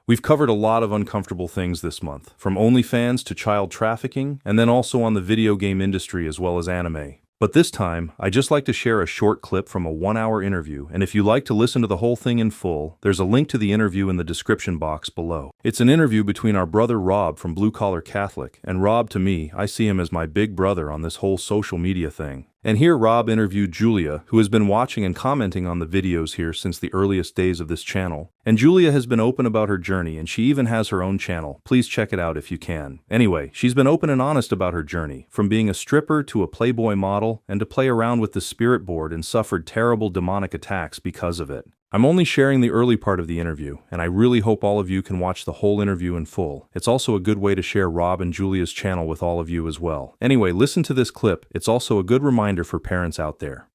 We've covered a lot of uncomfortable things this month, from OnlyFans to child trafficking, and then also on the video game industry as well as anime. But this time, I'd just like to share a short clip from a 1 hour interview, and if you like to listen to the whole thing in full, there's a link to the interview in the description box below. It's an interview between our brother Rob from Blue Collar Catholic, and Rob, to me, I see him as my big brother on this whole social media thing. And here Rob interviewed Julia, who has been watching and commenting on the videos here since the earliest days of this channel. And Julia has been open about her journey, and she even has her own channel. Please check it out if you can. Anyway, she's been open and honest about her journey, from being a stripper to a Playboy model, and to play around with the spirit board and suffered terrible demonic attacks because of it. I'm only sharing the early part of the interview, and I really hope all of you can watch the whole interview in full. It's also a good way to share Rob and Julia's channel with all of you as well. Anyway, listen to this clip. It's also a good reminder for parents out there.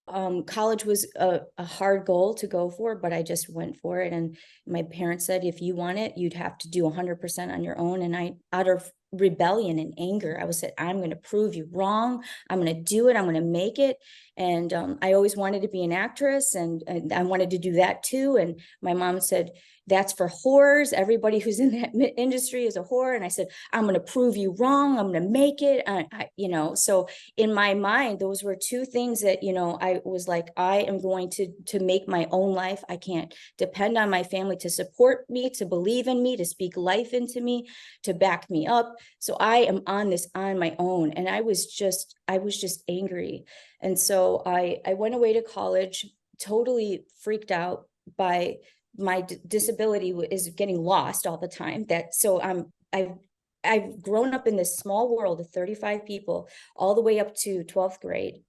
College was a hard goal to go for, but I just went for it. And my parents said, if you want it, you'd have to do 100% on your own. And I, out of rebellion and anger, I was said, I'm going to prove you wrong. I'm going to do it. I'm going to make it. And I always wanted to be an actress, and I wanted to do that too. And my mom said, that's for whores. Everybody who's in that industry is a whore. And I said, I'm going to prove you wrong. I'm going to make it. So in my mind, those were two things that, I was like, I am going to make my own life. I can't depend on my family to support me, to believe in me, to speak life into me, to back me up. So I am on this on my own. And I was just angry. And so I went away to college, totally freaked out by my disability is getting lost all the time. I've grown up in this small world of 35 people all the way up to 12th grade,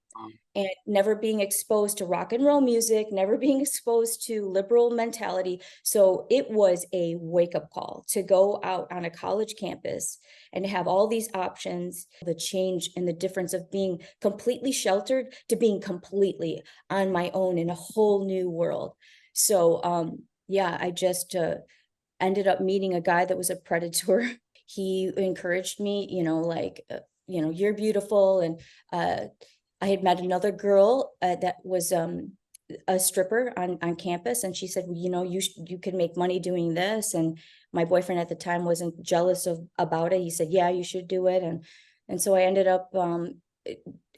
and never being exposed to rock and roll music, never being exposed to liberal mentality. So it was a wake-up call to go out on a college campus and have all these options, the change and the difference of being completely sheltered to being completely on my own in a whole new world. So I just ended up meeting a guy that was a predator. He encouraged me, you're beautiful. And I had met another girl that was a stripper on campus, and she said, well, you could make money doing this. And my boyfriend at the time wasn't jealous about it. He said, yeah, you should do it. And so I ended up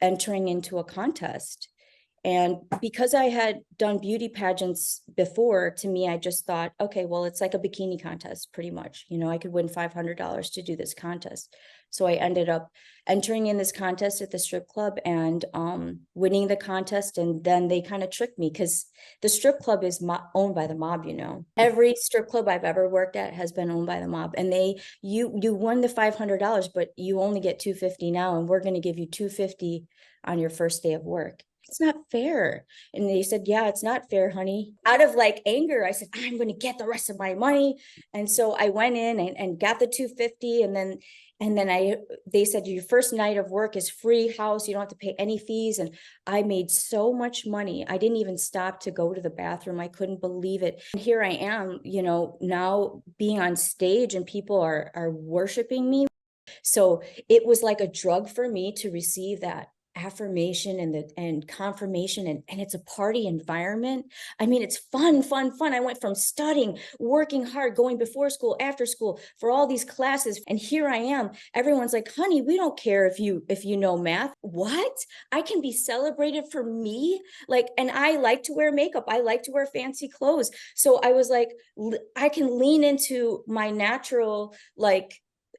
entering into a contest. And because I had done beauty pageants before, to me, I just thought, okay, well, it's like a bikini contest, pretty much. I could win $500 to do this contest. So I ended up entering in this contest at the strip club and winning the contest. And then they kind of tricked me, because the strip club is owned by the mob. Every strip club I've ever worked at has been owned by the mob. And you won the $500, but you only get $250 now, and we're going to give you $250 on your first day of work. It's not fair. And they said, yeah, it's not fair, honey. Out of anger, I said, I'm going to get the rest of my money. And so I went in and got the $250. And then they said, your first night of work is free house. You don't have to pay any fees. And I made so much money. I didn't even stop to go to the bathroom. I couldn't believe it. And here I am, now being on stage, and people are worshiping me. So it was like a drug for me to receive that affirmation and confirmation, and it's a party environment. I mean, it's fun. I went from studying, working hard, going before school, after school for all these classes, and here I am. Everyone's like, honey, we don't care if you know math. What? I can be celebrated for me? And I like to wear makeup. I like to wear fancy clothes. So I was like, I can lean into my natural,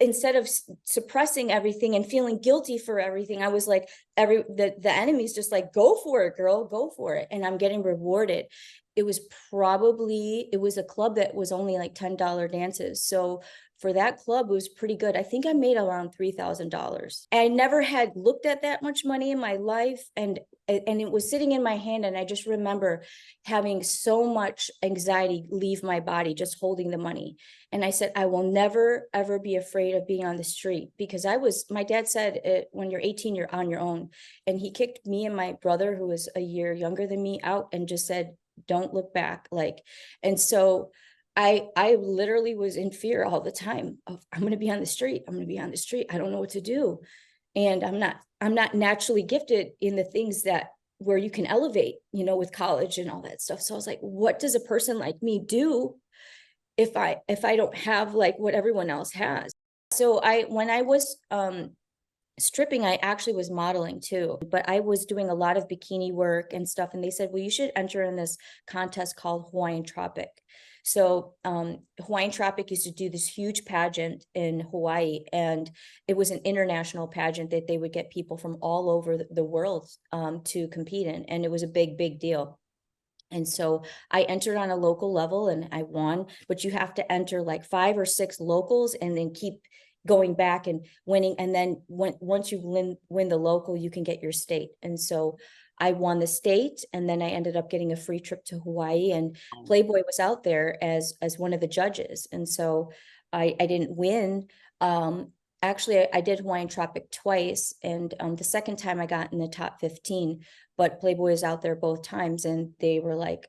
instead of suppressing everything and feeling guilty for everything. I was like, the enemy's just like, go for it, girl, go for it. And I'm getting rewarded. It was a club that was only like $10 dances. So for that club, it was pretty good. I think I made around $3,000. I never had looked at that much money in my life. And it was sitting in my hand. And I just remember having so much anxiety leave my body, just holding the money. And I said, I will never, ever be afraid of being on the street, because my dad said, when you're 18, you're on your own. And he kicked me and my brother, who was a year younger than me, out and just said, don't look back. And so I literally was in fear all the time of, I'm going to be on the street. I'm going to be on the street. I don't know what to do. And I'm not naturally gifted in the things that where you can elevate, with college and all that stuff. So I was like, what does a person like me do if I don't have like what everyone else has. So when I was stripping, I actually was modeling too, but I was doing a lot of bikini work and stuff. And they said, well, you should enter in this contest called Hawaiian Tropic. So Hawaiian Tropic used to do this huge pageant in Hawaii, and it was an international pageant that they would get people from all over the world to compete in. And it was a big, big deal. And so I entered on a local level and I won, but you have to enter like 5 or 6 locals and then keep going back and winning. And then once you win the local, you can get your state. And so I won the state, and then I ended up getting a free trip to Hawaii, and Playboy was out there as one of the judges. And so I didn't win. Actually, I did Hawaiian Tropic twice, and the second time I got in the top 15, but Playboy is out there both times, and they were like,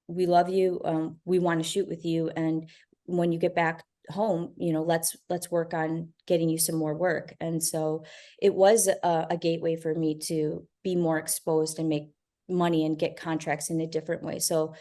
we love you, we want to shoot with you, and when you get back home, let's work on getting you some more work. And so it was a gateway for me to be more exposed and make money and get contracts in a different way. So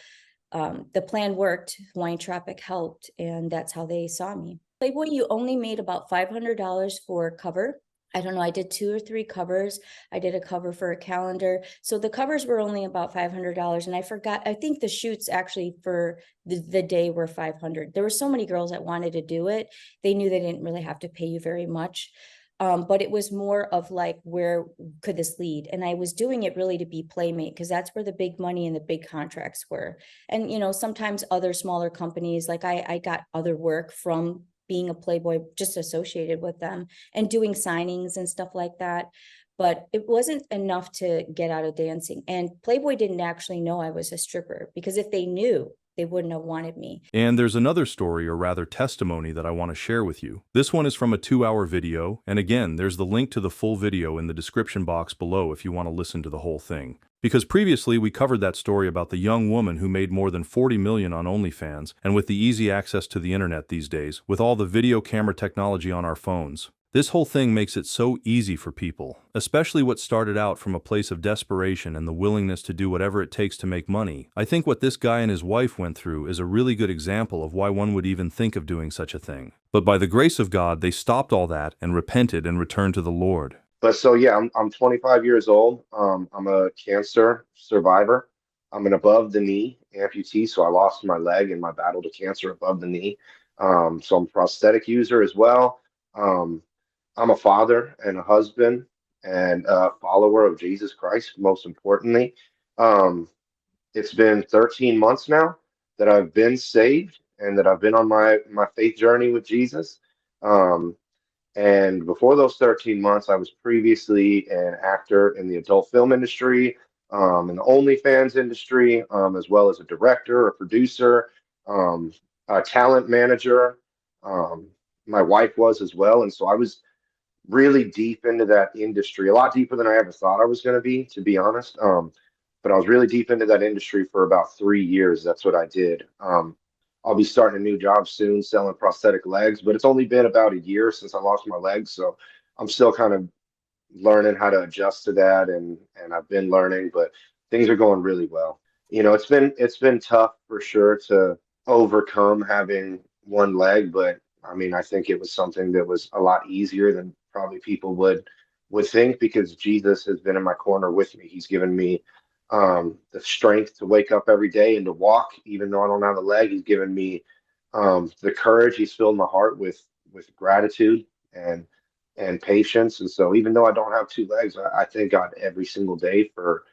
the plan worked. Hawaiian Tropic helped, and that's how they saw me. Playboy, you only made about $500 for cover. I don't know, I did 2 or 3 covers. I did a cover for a calendar. So the covers were only about $500. And I forgot, I think the shoots actually for the day were 500. There were so many girls that wanted to do it. They knew they didn't really have to pay you very much. But it was more of like, where could this lead? And I was doing it really to be Playmate, because that's where the big money and the big contracts were. And, sometimes other smaller companies, like I got other work from being a Playboy, just associated with them and doing signings and stuff like that. But it wasn't enough to get out of dancing. And Playboy didn't actually know I was a stripper, because if they knew, they wouldn't have wanted me. And there's another story, or rather testimony, that I want to share with you. This one is from a 2-hour video, and again, there's the link to the full video in the description box below if you want to listen to the whole thing. Because previously we covered that story about the young woman who made more than 40 million on OnlyFans, and with the easy access to the internet these days, with all the video camera technology on our phones, this whole thing makes it so easy for people, especially what started out from a place of desperation and the willingness to do whatever it takes to make money. I think what this guy and his wife went through is a really good example of why one would even think of doing such a thing. But by the grace of God, they stopped all that and repented and returned to the Lord. But so yeah, I'm 25 years old. I'm a cancer survivor. I'm an above the knee amputee, so I lost my leg in my battle to cancer above the knee. So I'm a prosthetic user as well. Um, I'm a father and a husband and a follower of Jesus Christ, most importantly. Um, it's been 13 months now that I've been saved and that I've been on my faith journey with Jesus. Um, and before those 13 months, I was previously an actor in the adult film industry, in the OnlyFans industry, as well as a director, a producer, um, a talent manager. Um, my wife was as well. And so I was really deep into that industry, a lot deeper than I ever thought I was going to be honest. But I was really deep into that industry for about 3 years. That's what I did. I'll be starting a new job soon, selling prosthetic legs, but it's only been about a year since I lost my legs, so I'm still kind of learning how to adjust to that, and I've been learning, but things are going really well. It's been tough for sure to overcome having one leg, but I mean, I think it was something that was a lot easier than probably people would think, because Jesus has been in my corner with me. He's given me the strength to wake up every day and to walk, even though I don't have a leg. He's given me the courage. He's filled my heart with gratitude and patience. And so, even though I don't have 2 legs, I thank God every single day for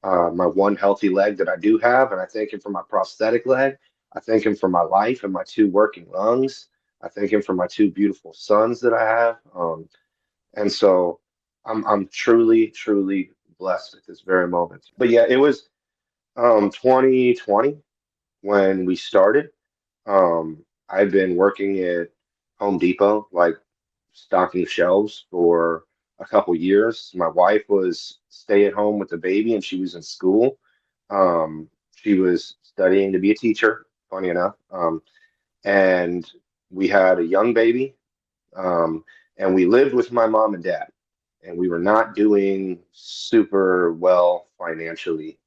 my one healthy leg that I do have, and I thank Him for my prosthetic leg. I thank Him for my life and my 2 working lungs. I thank Him for my 2 beautiful sons that I have. And so, I'm truly, truly blessed at this very moment. But yeah, it was 2020 when we started. I've been working at Home Depot, like stocking shelves for a couple years. My wife was stay at home with the baby, and she was in school. She was studying to be a teacher, funny enough. And we had a young baby, and we lived with my mom and dad, and we were not doing super well financially.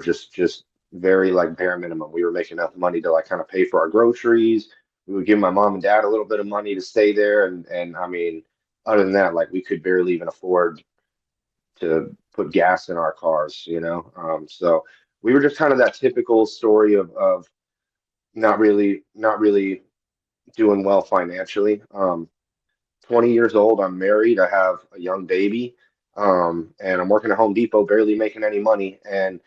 Just very like bare minimum. We were making enough money to like kind of pay for our groceries. We would give my mom and dad a little bit of money to stay there, and I mean, other than that, like we could barely even afford to put gas in our cars, you know. So we were just kind of that typical story of not really doing well financially. 20 years old, I'm married, I have a young baby, and I'm working at Home Depot, barely making any money. And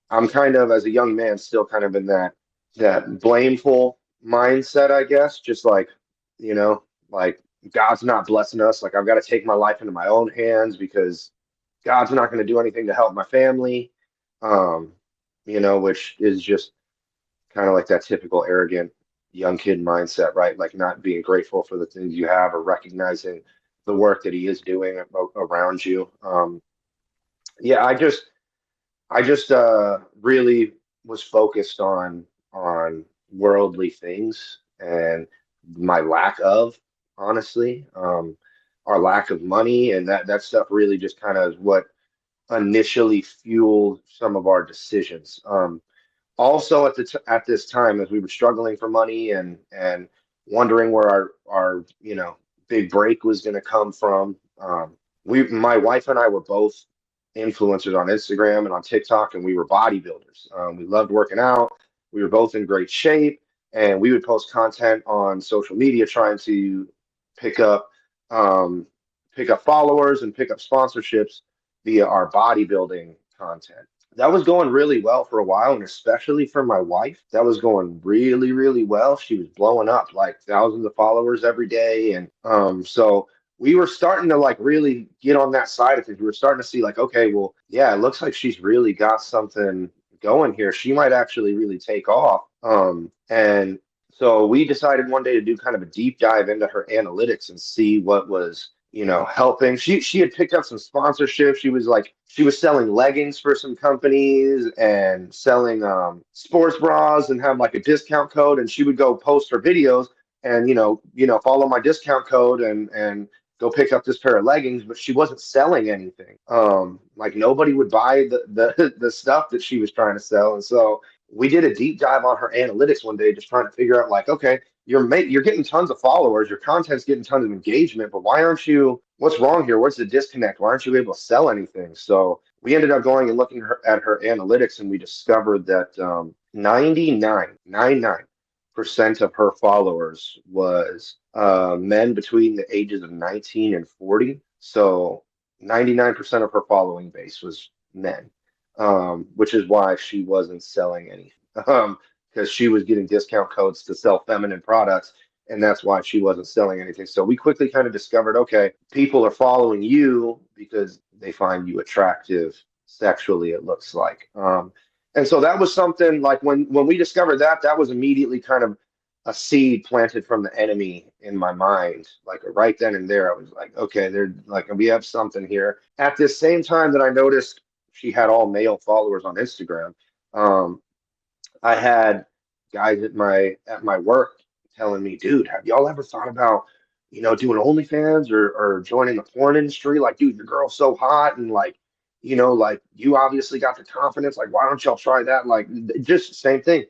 I'm kind of, as a young man, still kind of in that blameful mindset, I guess, just like, you know, like God's not blessing us. Like I've got to take my life into my own hands because God's not going to do anything to help my family. Um, which is just kind of like that typical arrogant young kid mindset, right? Like not being grateful for the things you have or recognizing the work that he is doing around you. Yeah, I just really was focused on worldly things and my lack of, honestly, our lack of money, and that stuff really just kind of is what initially fueled some of our decisions. Also at this time, as we were struggling for money and wondering where our big break was going to come from, we my wife and I were both influencers on Instagram and on TikTok, and we were bodybuilders. We loved working out. We were both in great shape, and we would post content on social media trying to pick up um, pick up followers and pick up sponsorships via our bodybuilding content. That was going really well for a while, and especially for my wife, that was going really, really well. She was blowing up like thousands of followers every day, and so we were starting to like really get on that side of things. We were starting to see like, okay, well, yeah, it looks like she's really got something going here. She might actually really take off. And so we decided one day to do kind of a deep dive into her analytics and see what was, helping. She had picked up some sponsorship. She was selling leggings for some companies and selling sports bras and have like a discount code. And she would go post her videos and follow my discount code and go pick up this pair of leggings, but she wasn't selling anything. Like nobody would buy the stuff that she was trying to sell. And so we did a deep dive on her analytics one day, just trying to figure out like, okay, you're getting tons of followers, your content's getting tons of engagement, but why aren't you? What's wrong here? What's the disconnect? Why aren't you able to sell anything? So we ended up going and looking at her analytics, and we discovered that 99% of her followers was men between the ages of 19 and 40. So 99% of her following base was men, which is why she wasn't selling anything. Because she was getting discount codes to sell feminine products, and that's why she wasn't selling anything. So we quickly kind of discovered, okay, people are following you because they find you attractive sexually, it looks like. And so that was something like when we discovered that, that was immediately kind of a seed planted from the enemy in my mind. Like right then and there, I was like, okay, they're like, we have something here. At this same time that I noticed she had all male followers on Instagram, um, I had guys at my work telling me, dude, have y'all ever thought about, doing OnlyFans or joining the porn industry? Like, dude, your girl's so hot and like, like you obviously got the confidence. Like, why don't y'all try that? Like, just the same thing.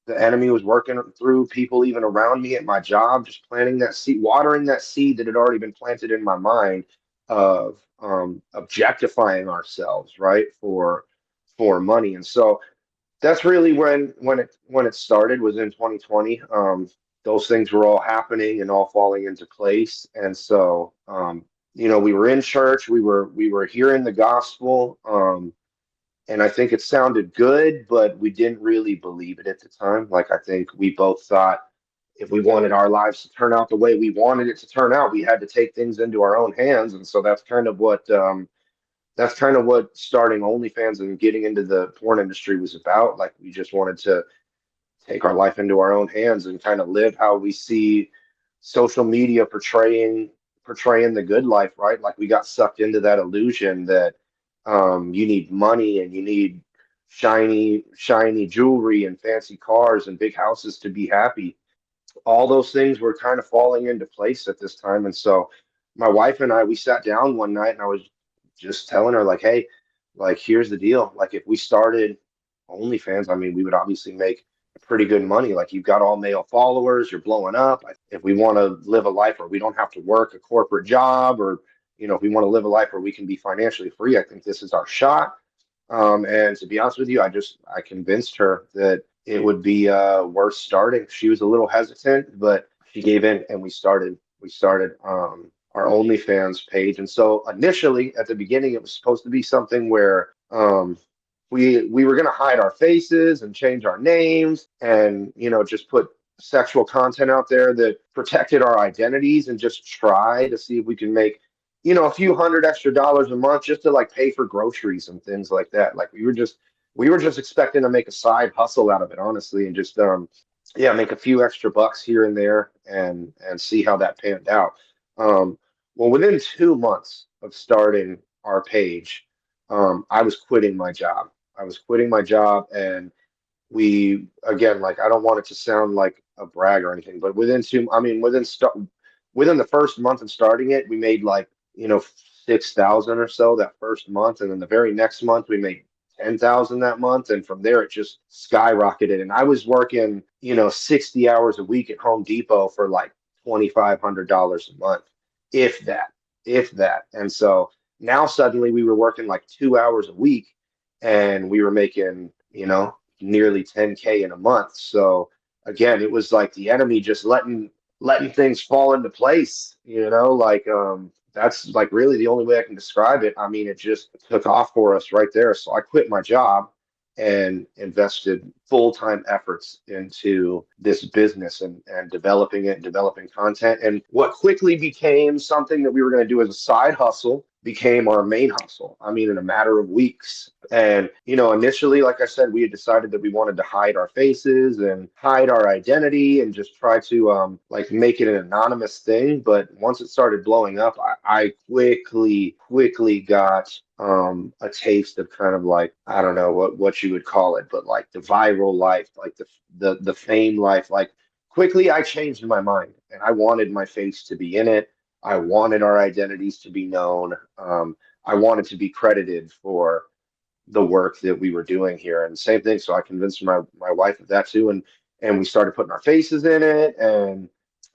The enemy was working through people even around me at my job, just planting that seed, watering that seed that had already been planted in my mind of objectifying ourselves, right, for money. And so that's really when it started, was in 2020. Those things were all happening and all falling into place. And so we were in church, we were hearing the gospel, and I think it sounded good, but we didn't really believe it at the time. Like I think we both thought if we wanted our lives to turn out the way we wanted it to turn out, we had to take things into our own hands. And so that's kind of what starting OnlyFans and getting into the porn industry was about. Like we just wanted to take our life into our own hands and kind of live how we see social media portraying the good life, right? Like we got sucked into that illusion that you need money and you need shiny jewelry and fancy cars and big houses to be happy. All those things were kind of falling into place at this time. And so my wife and I, we sat down one night and I was just telling her like, hey, like here's the deal. Like if we started OnlyFans, I mean, we would obviously make pretty good money. Like you've got all male followers, you're blowing up. If we want to live a life where we don't have to work a corporate job, or if we want to live a life where we can be financially free, I think this is our shot. And to be honest with you, I convinced her that it would be worth starting. She was a little hesitant, but she gave in, and we started our OnlyFans page. And so initially, at the beginning, it was supposed to be something where we were going to hide our faces and change our names, and just put sexual content out there that protected our identities, and just try to see if we can make a few hundred extra dollars a month, just to like pay for groceries and things like that. Like we were just expecting to make a side hustle out of it, honestly, and just yeah, make a few extra bucks here and there, and see how that panned out. Well, within 2 months of starting our page, I was quitting my job. And we, again, like, I don't want it to sound like a brag or anything, but within the first month of starting it, we made like 6,000 or so that first month, and then the very next month we made 10,000 that month, and from there it just skyrocketed. And I was working 60 hours a week at Home Depot for like $2,500 a month, if that. And so now suddenly we were working like 2 hours a week, and we were making nearly 10K in a month. So again, it was like the enemy just letting things fall into place, like that's like really the only way I can describe it. I mean, it just took off for us right there. So I quit my job and invested full-time efforts into this business, and developing it and developing content. And what quickly became something that we were going to do as a side hustle became our main hustle. I mean, in a matter of weeks. And, initially, like I said, we had decided that we wanted to hide our faces and hide our identity, and just try to like make it an anonymous thing. But once it started blowing up, I quickly got a taste of kind of like, I don't know what you would call it, but like the viral life, like the fame life. Like quickly I changed my mind, and I wanted my face to be in it. I wanted our identities to be known. I wanted to be credited for the work that we were doing here, and same thing. So I convinced my wife of that too, and we started putting our faces in it and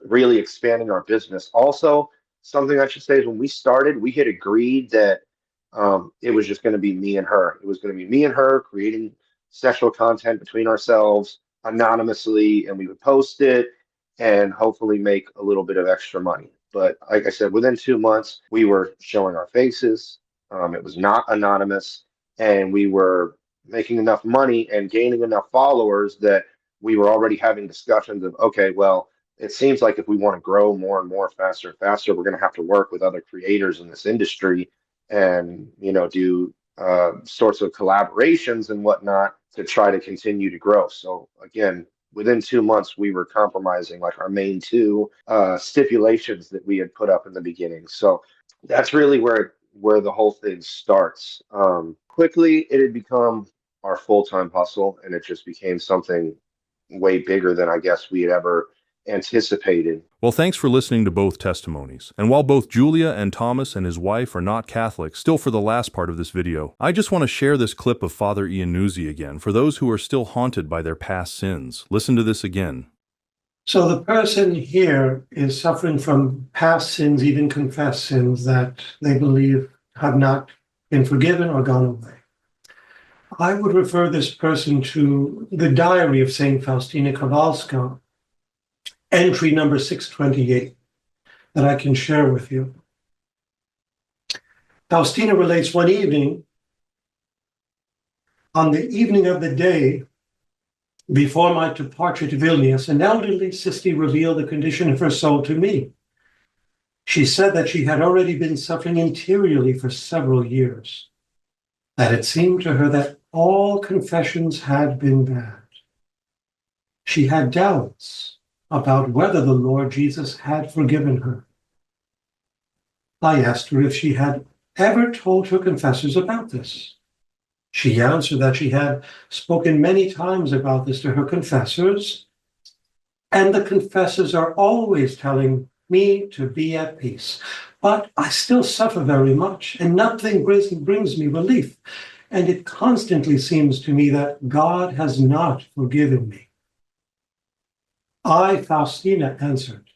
really expanding our business. Also, something I should say is, when we started, we had agreed that it was just going to be me and her. It was going to be me and her creating sexual content between ourselves anonymously, and we would post it and hopefully make a little bit of extra money. But like I said, within 2 months, we were showing our faces. It was not anonymous, and we were making enough money and gaining enough followers that we were already having discussions of, okay, well, it seems like if we want to grow more and more, faster and faster, we're going to have to work with other creators in this industry, and do sorts of collaborations and whatnot to try to continue to grow. So again, within 2 months, we were compromising like our main two stipulations that we had put up in the beginning. So that's really where the whole thing starts. Quickly, it had become our full-time hustle, and it just became something way bigger than I guess we had ever anticipated. Well, thanks for listening to both testimonies. And while both Julia and Thomas and his wife are not Catholic, still for the last part of this video, I just want to share this clip of Father Iannuzzi again for those who are still haunted by their past sins. Listen to this again. So the person here is suffering from past sins, even confessed sins that they believe have not been forgiven or gone away. I would refer this person to the diary of St. Faustina Kowalska, entry number 628, that I can share with you. Faustina relates, one evening, on the evening of the day before my departure to Vilnius, an elderly sister revealed the condition of her soul to me. She said that she had already been suffering interiorly for several years, that it seemed to her that all confessions had been bad. She had doubts about whether the Lord Jesus had forgiven her. I asked her if she had ever told her confessors about this. She answered that she had spoken many times about this to her confessors, and the confessors are always telling me to be at peace. But I still suffer very much, and nothing brings me relief. and it constantly seems to me that God has not forgiven me. I, Faustina, answered,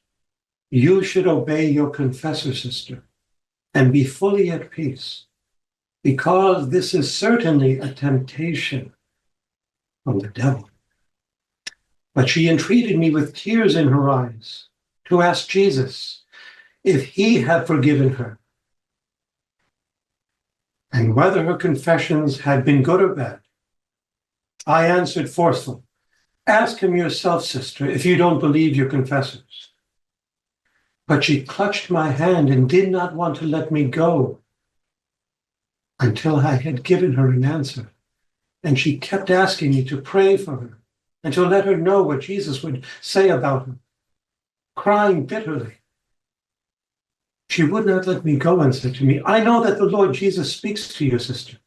you should obey your confessor, sister, and be fully at peace, because this is certainly a temptation from the devil. But she entreated me with tears in her eyes to ask Jesus if he had forgiven her, and whether her confessions had been good or bad. I answered forcefully, ask him yourself, sister, if you don't believe your confessors. But she clutched my hand and did not want to let me go until I had given her an answer. And she kept asking me to pray for her and to let her know what Jesus would say about her, crying bitterly. She would not let me go and said to me, I know that the Lord Jesus speaks to your sister.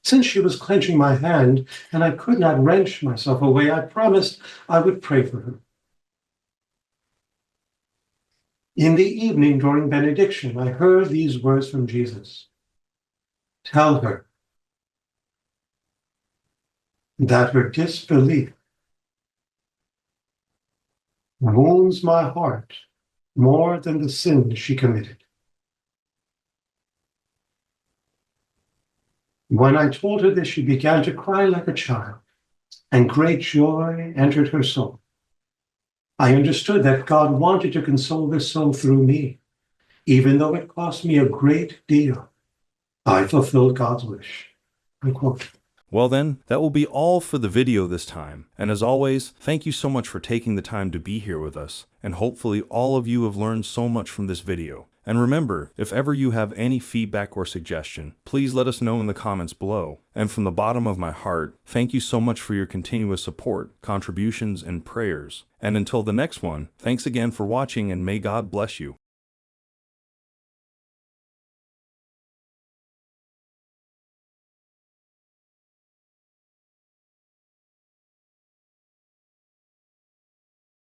Since she was clenching my hand and I could not wrench myself away, I promised I would pray for her. In the evening during benediction, I heard these words from Jesus. Tell her that her disbelief wounds my heart more than the sin she committed. When I told her this, she began to cry like a child, and great joy entered her soul. I understood that God wanted to console this soul through me, even though it cost me a great deal. I fulfilled God's wish. Unquote. Well then, that will be all for the video this time. And as always, thank you so much for taking the time to be here with us. And hopefully all of you have learned so much from this video. And remember, if ever you have any feedback or suggestion, please let us know in the comments below. And from the bottom of my heart, thank you so much for your continuous support, contributions, and prayers. And until the next one, thanks again for watching and may God bless you.